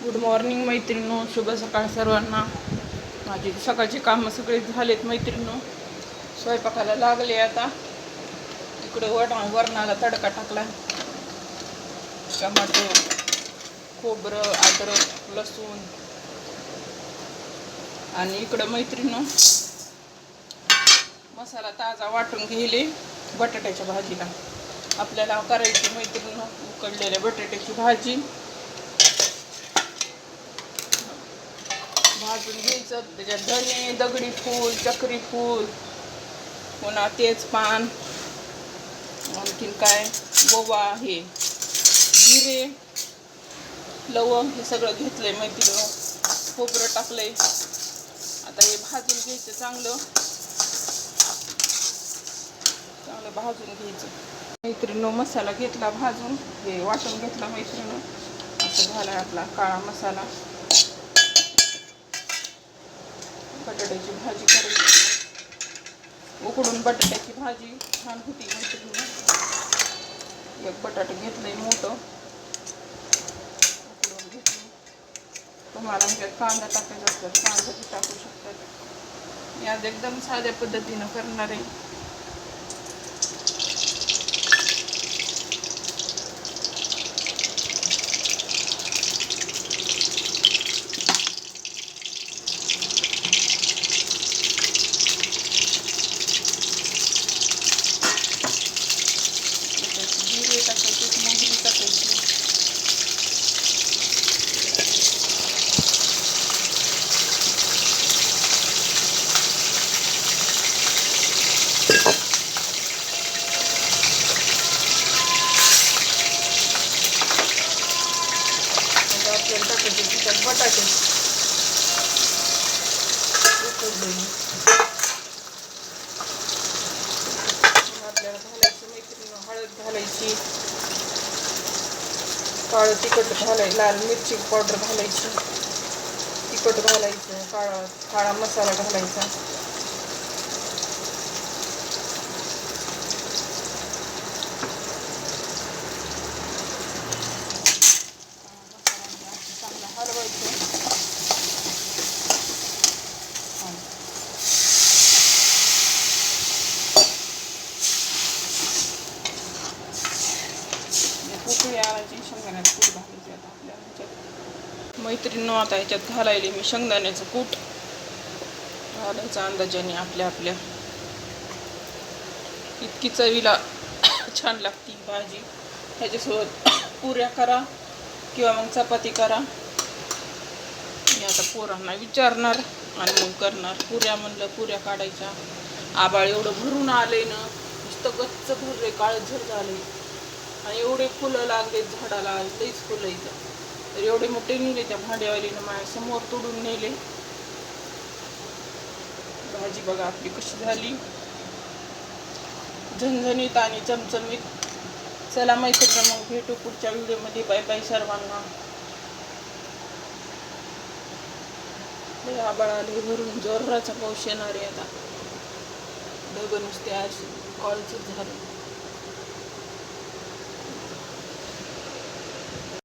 Good morning मैत्रिणींनो, शुभ सकाळ सर्वांना. माझी सकाळची कामं सगळे झालेत मैत्रिणींनो. स्वयंपाकाला लागले आता. इकडे वरणाला तडका टाकला. टमाटो, खोबरं, अद्रक, लसूण आणि इकडं मैत्रिणींनो मसाला ताजा वाटून घेले बटाट्याच्या भाजीला. आपल्याला करायची मैत्रिणींनो उकडलेल्या बटाट्याची भाजी. भाजून घ्यायचं. त्याच्यात धने, दगडी फूल, चक्री फूल, पुन्हा तेजपान, आणखीन काय ओवा, हे जिरे, लवंग हे सगळं घेतलंय मैत्रिणींनो. खोबरं टाकलंय. आता हे भाजून घ्यायचं. चांगलं भाजून घ्यायचं मैत्रिणींनो. मसाला घेतला भाजून, हे वाटून घेतला मैत्रिणींनो. असं झालाय आपला काळा मसाला. बटाट्याची भाजी करायची. उकडून बटाट्याची भाजी छान होती मैत्रिणींनो. एक बटाटा घेतलंय मोठं, उकडून घेतलं. तुम्हाला आमच्यात कांदा टाकायचा असला तर कांदा टाकू शकतात. मी आज एकदम साध्या पद्धतीनं करणार आहे. जिरे टाकायचे, मोहरी टाकायची. आपल्याला टाकायचे तिच्यात बटाटे उकडलेले. आपल्याला घालायची मैत्रिणी हळद घालायची, काळं तिखट घालायचं, लाल मिरची पावडर घालायची, तिखट घालायचं, काळा मसाला घालायचा. चांगलं हलवायचं. उकळी आणायची, शेंगदाण्याचं कूट घालायचे. आता आपल्या ह्याच्यात मैत्रिणींनो आता ह्याच्यात घालायले मी शेंगदाण्याचं कूट घालायचं अंदाजाने आपल्या. इतकी चवीला छान लागती भाजी. ह्याच्यासोबत पुऱ्या करा किंवा मग चपाती करा. मी आता पोरांना विचारणार आणि मग करणार. पुऱ्या म्हणलं पुऱ्या काढायच्या. आबाळ एवढं भरून आलंय ना, नुसतं गच्च भरले, काळझर झाले. आणि एवढे फुलं लागले झाडाला, लईच फुलं इथं. तर एवढे मोठे नेले त्या भांड्यावालीनं माझ्या समोर तोडून नेले. भाजी बघा आपली कशी झाली, झणझणीत आणि चमचमीत. चला मैत्रिणी, मग भेटू पुढच्या व्हिडिओमध्ये. बाय बाय सर्वांना. आबाळ आले भरून, जोराचा पाऊस येणार आहे आता. ढग नुसते आज काळीच झालं.